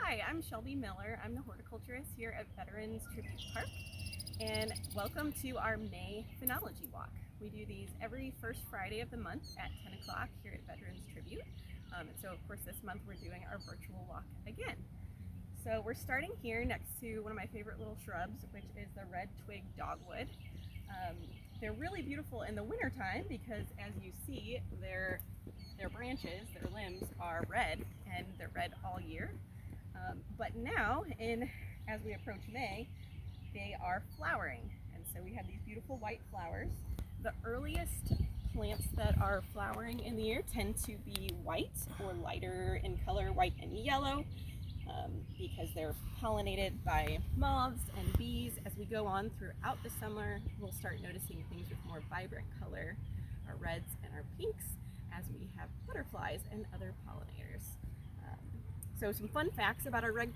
Hi, I'm Shelby Miller. I'm the horticulturist here at Veterans Tribute Park, and welcome to our May Phenology Walk. We do these every first Friday of the month at 10 o'clock here at Veterans Tribute. And so of course this month we're doing our virtual walk again. So we're starting here next to one of my favorite little shrubs, which is the red twig dogwood. They're really beautiful in the wintertime because, as you see, their branches, their limbs are red, and they're red all year. But now, as we approach May, they are flowering, and so we have these beautiful white flowers. The earliest plants that are flowering in the year tend to be white or lighter in color, white and yellow, because they're pollinated by moths and bees. As we go on throughout the summer, we'll start noticing things with more vibrant color, our reds and our pinks, as we have butterflies and other pollinators. So some fun facts about our red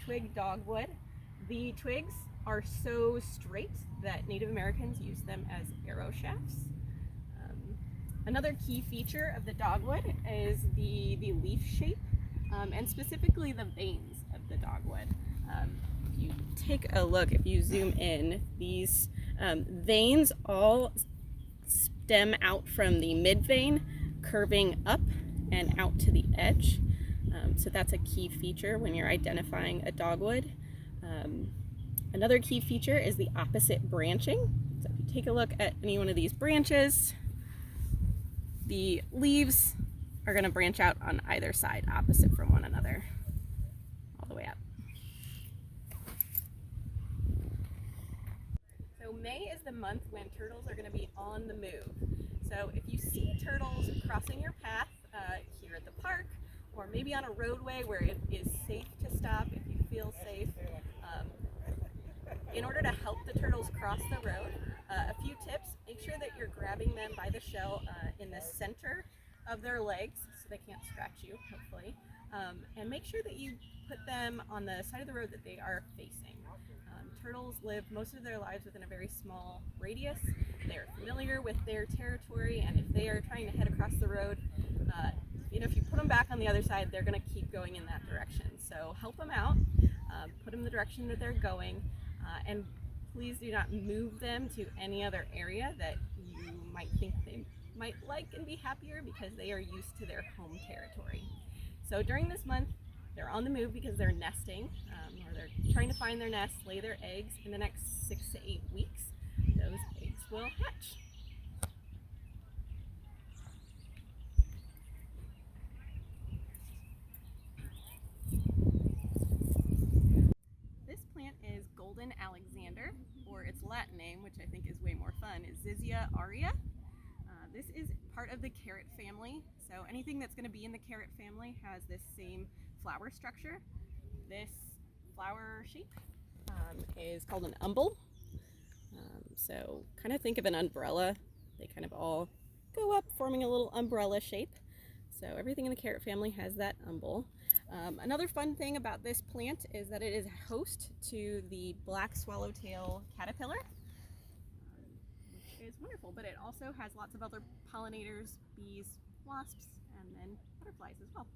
twig dogwood. The twigs are so straight that Native Americans use them as arrow shafts. Another key feature of the dogwood is the leaf shape, and specifically the veins of the dogwood. If you take a look, if you zoom in, these veins all stem out from the mid vein, curving up and out to the edge. So that's a key feature when you're identifying a dogwood. Another key feature is the opposite branching. So if you take a look at any one of these branches, the leaves are going to branch out on either side, opposite from one another, all the way up. So May is the month when turtles are going to be on the move. So if you see turtles crossing your path here at the park, or maybe on a roadway where it is safe to stop if you feel safe, in order to help the turtles cross the road, a few tips: make sure that you're grabbing them by the shell in the center of their legs so they can't scratch you, hopefully, and make sure that you put them on the side of the road that they are facing. Turtles live most of their lives within a very small radius. They're familiar with their territory, and if they are trying to head across the road, if you put them back on the other side, they're going to keep going in that direction. So help them out, put them in the direction that they're going, and please do not move them to any other area that you might think they might like and be happier, because they are used to their home territory. So during this month, they're on the move because they're nesting, or they're trying to find their nest, lay their eggs. In the next 6 to 8 weeks, those eggs will hatch. This plant is Golden Alexander, or its Latin name, which I think is way more fun, is Zizia aurea. This is part of the carrot family, so anything that's going to be in the carrot family has this same flower structure. This flower shape is called an umbel. So kind of think of an umbrella. They kind of all go up, forming a little umbrella shape. So everything in the carrot family has that umbel. Another fun thing about this plant is that it is a host to the black swallowtail caterpillar, which is wonderful, but it also has lots of other pollinators, bees, wasps, and then butterflies as well.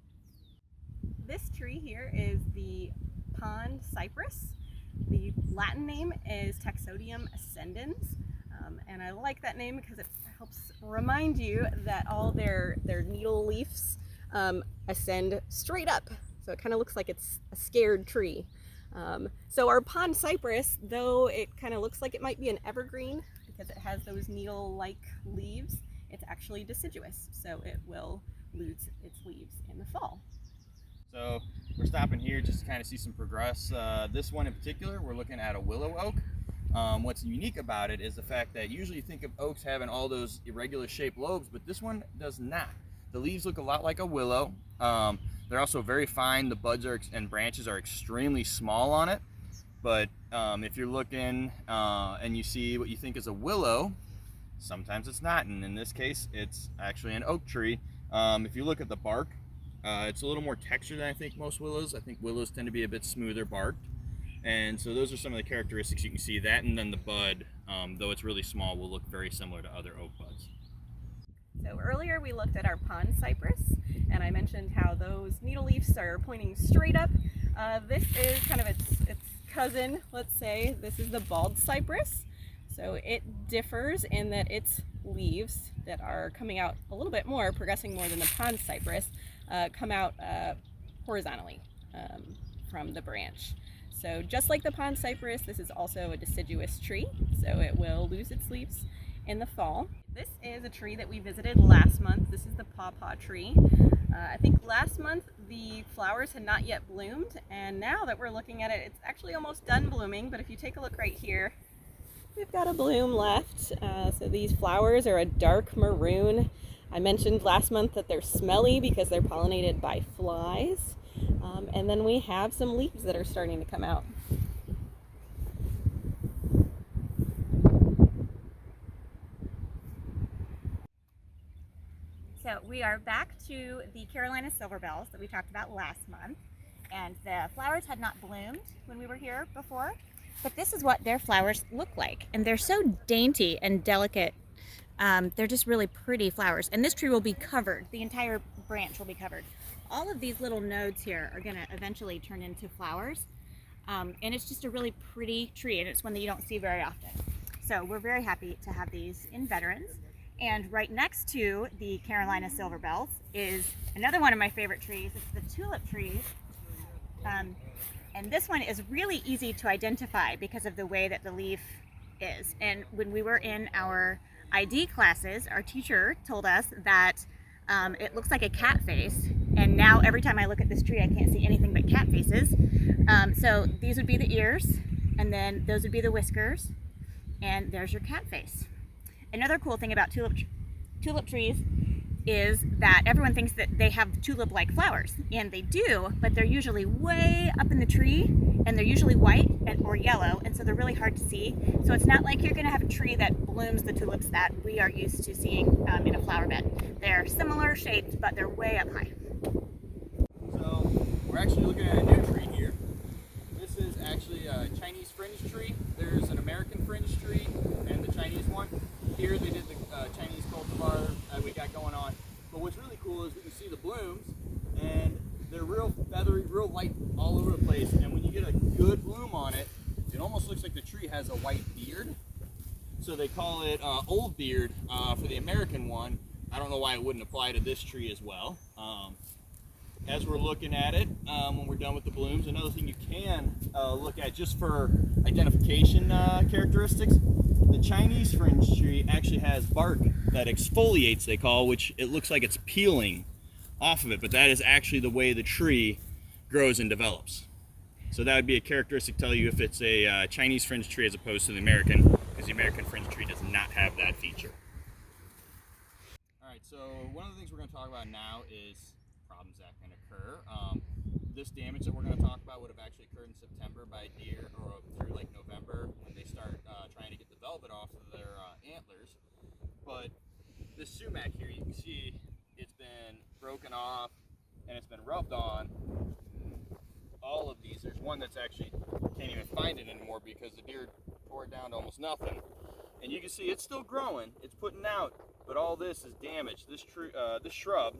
This tree here is the Pom Cypress. The Latin name is Taxodium ascendens, and I like that name because it helps remind you that all their needle leaves ascend straight up. So it kind of looks like it's a scared tree. So our Pom Cypress, though it kind of looks like it might be an evergreen because it has those needle-like leaves, it's actually deciduous, so it will lose its leaves in the fall. So we're stopping here just to kind of see some progress. This one in particular, we're looking at a willow oak. What's unique about it is the fact that usually you think of oaks having all those irregular shaped lobes, but this one does not. The leaves look a lot like a willow. They're also very fine. The buds and branches are extremely small on it. But if you're looking and you see what you think is a willow, sometimes it's not. And in this case, it's actually an oak tree. If you look at the bark, it's a little more textured than I think most willows. I think willows tend to be a bit smoother barked. And so those are some of the characteristics you can see. That, and then the bud, though it's really small, will look very similar to other oak buds. So earlier we looked at our Pom Cypress, and I mentioned how those needle leaves are pointing straight up. This is kind of its cousin, let's say. This is the bald cypress. So it differs in that its leaves that are coming out a little bit more, progressing more than the pond cypress, come out horizontally from the branch. So just like the pond cypress, this is also a deciduous tree, so it will lose its leaves in the fall. This is a tree that we visited last month. This is the pawpaw tree. I think last month the flowers had not yet bloomed, and now that we're looking at it, it's actually almost done blooming. But if you take a look right here, we've got a bloom left. So these flowers are a dark maroon. I mentioned last month that they're smelly because they're pollinated by flies. And then we have some leaves that are starting to come out. So we are back to the Carolina silver bells that we talked about last month, and the flowers had not bloomed when we were here before, but this is what their flowers look like, and they're so dainty and delicate. They're just really pretty flowers, and this tree will be covered. The entire branch will be covered. All of these little nodes here are going to eventually turn into flowers, and it's just a really pretty tree, and it's one that you don't see very often. So we're very happy to have these in Veterans. And right next to the Carolina silver bells is another one of my favorite trees. It's the tulip tree. And this one is really easy to identify because of the way that the leaf is. And when we were in our ID classes, our teacher told us that it looks like a cat face. And now every time I look at this tree, I can't see anything but cat faces. So these would be the ears, and then those would be the whiskers, and there's your cat face. Another cool thing about tulip trees is that everyone thinks that they have tulip-like flowers, and they do, but they're usually way up in the tree, and they're usually white or yellow, and so they're really hard to see. So it's not like you're going to have a tree that blooms the tulips that we are used to seeing in a flower bed. They're similar shaped, but they're way up high. So we're actually looking at a new tree here. This is actually a Chinese fringe tree. There's an American fringe tree and the Chinese one. Here they did the Chinese cultivar that we got going on. But what's really cool is we can see the blooms, and they're real feathery, real light all over the place. And when you get a good bloom on it, it almost looks like the tree has a white beard. So they call it old beard for the American one. I don't know why it wouldn't apply to this tree as well. As we're looking at it, when we're done with the blooms, another thing you can look at just for identification characteristics, the Chinese fringe tree actually has bark that exfoliates, they call, which it looks like it's peeling off of it, but that is actually the way the tree grows and develops. So that would be a characteristic to tell you if it's a Chinese fringe tree as opposed to the American, because the American fringe tree does not have that feature. All right, so one of the things we're going to talk about now is problems that can occur. This damage that we're going to talk about would have actually occurred in September by deer, or through like November when they start trying to get the velvet off of their antlers. But this sumac here, you can see it's been broken off and it's been rubbed on. All of these, there's one that's actually can't even find it anymore because the deer tore it down to almost nothing. And you can see it's still growing, it's putting out, but all this is damaged. This tree, this shrub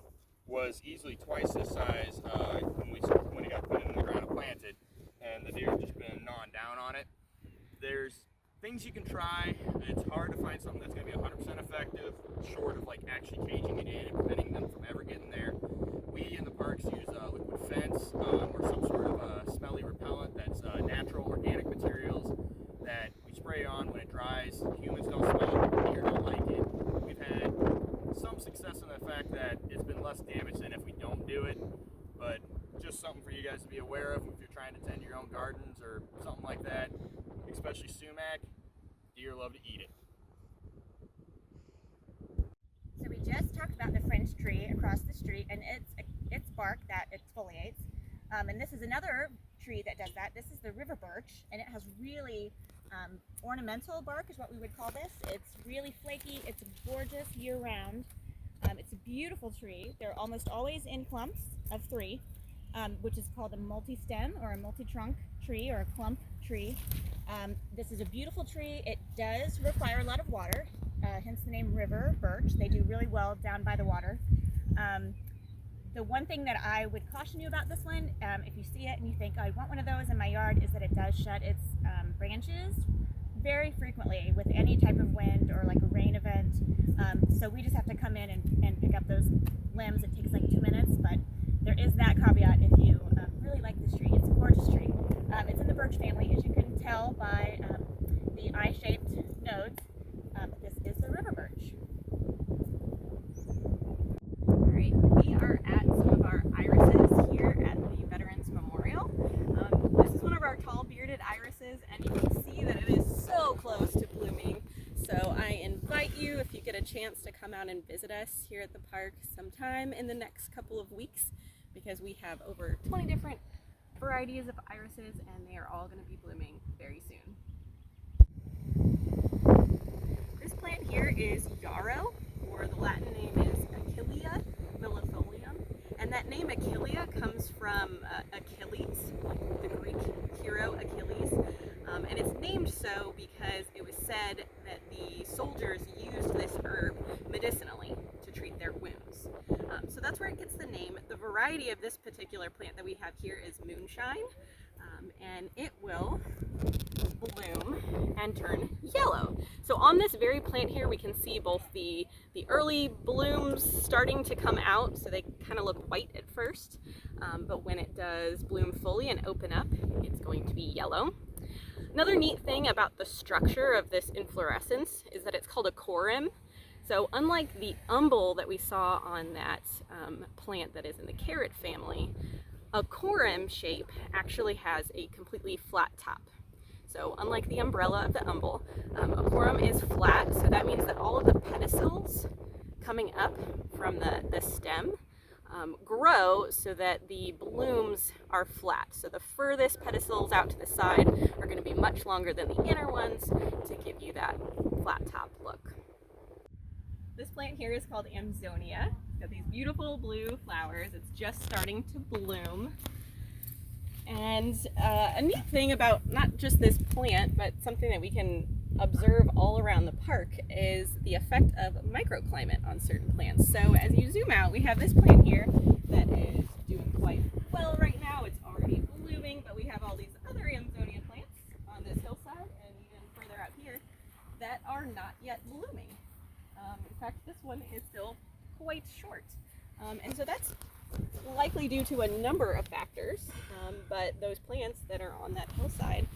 was easily twice this size when it got put in the ground and planted, and the deer have just been gnawing down on it. There's things you can try. It's hard to find something that's going to be 100% effective, short of like actually caging it in and preventing them from ever getting there. We in the parks use liquid fence or some sort of smelly repellent that's natural organic materials that we spray on when it dries. Humans don't smell it, deer don't like it. We've had some success in the fact that it's been less damage than if we don't do it, but just something for you guys to be aware of if you're trying to tend your own gardens or something like that, especially sumac. Deer love to eat it. So we just talked about the fringe tree across the street, and its bark that exfoliates. And this is another tree that does that. This is the river birch, and it has really ornamental bark is what we would call this. It's really flaky. It's gorgeous year-round. It's a beautiful tree. They're almost always in clumps of 3, which is called a multi-stem or a multi-trunk tree or a clump tree. This is a beautiful tree. It does require a lot of water, hence the name river birch. They do really well down by the water. The one thing that I would caution you about this one, if you see it and you think, oh, I want one of those in my yard, is that it does shut its branches very frequently with any type of wind or like a rain event. So we just have to come in and pick up those limbs. It takes like 2 minutes, but there is that caveat if you really like this tree. It's a gorgeous tree. It's in the birch family, as you can tell by the eye-shaped nodes. This is the river birch. Alright, we are at some of our irises here at the Veterans Memorial. This is one of our tall bearded irises, and you can see that it is so close to blooming. So I invite you, if you get a chance, to come out and visit us here at the park sometime in the next couple of weeks, because we have over 20 different varieties of irises and they are all going to be blooming very soon. This plant here is yarrow, or the Latin name is Achillea millefolium, and that name Achillea comes from Achilles, like the Greek hero Achilles, and it's named so because it was said that the soldiers used this herb medicinally to treat their wounds. So that's where it gets the name. The variety of this particular plant that we have here is moonshine, and it will bloom and turn yellow. So on this very plant here, we can see both the early blooms starting to come out, so they kind of look white at first, but when it does bloom fully and open up, it's going to be yellow. Another neat thing about the structure of this inflorescence is that it's called a corym. So unlike the umbel that we saw on that plant that is in the carrot family, a corym shape actually has a completely flat top. So unlike the umbrella of the umbel, a corym is flat, so that means that all of the pedicels coming up from the stem grow so that the blooms are flat. So the furthest pedicels out to the side are going to be much longer than the inner ones to give you that flat top look. This plant here is called Amzonia. It's got these beautiful blue flowers. It's just starting to bloom. And a neat thing about not just this plant, but something that we can observe all around the park is the effect of microclimate on certain plants. So as you zoom out, we have this plant here that is doing quite well right now. It's already blooming, but we have all these other Amzonia plants on this hillside and even further out here that are not yet blooming. In fact, this one is still quite short. And so that's likely due to a number of factors, but those plants that are on that hillside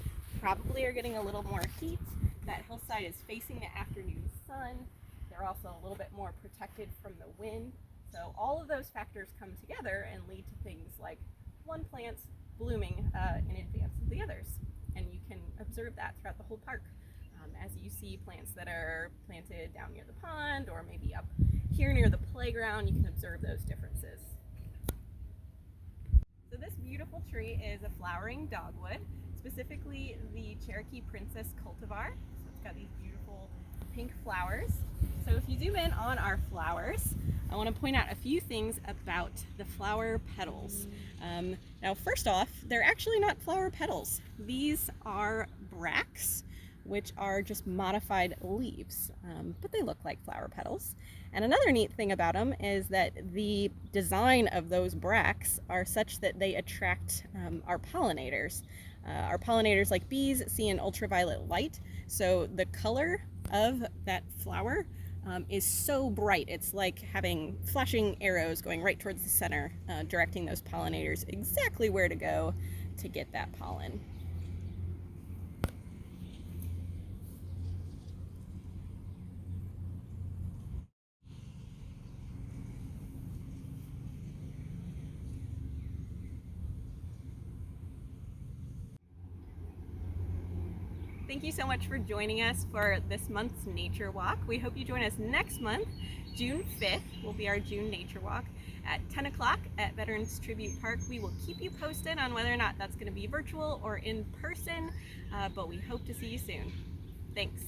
probably are getting a little more heat. That hillside is facing the afternoon sun. They're also a little bit more protected from the wind. So all of those factors come together and lead to things like one plant blooming in advance of the others. And you can observe that throughout the whole park. As you see plants that are planted down near the pond or maybe up here near the playground, you can observe those differences. So this beautiful tree is a flowering dogwood, specifically the Cherokee Princess cultivar. So it's got these beautiful pink flowers. So if you zoom in on our flowers, I want to point out a few things about the flower petals. Now first off, they're actually not flower petals. These are bracts, which are just modified leaves, but they look like flower petals. And another neat thing about them is that the design of those bracts are such that they attract our pollinators. Our pollinators, like bees, see an ultraviolet light, so the color of that flower is so bright. It's like having flashing arrows going right towards the center, directing those pollinators exactly where to go to get that pollen. Thank you so much for joining us for this month's nature walk. We hope you join us next month. June 5th will be our June nature walk at 10 o'clock at Veterans Tribute Park. We will keep you posted on whether or not that's going to be virtual or in person, but we hope to see you soon. Thanks.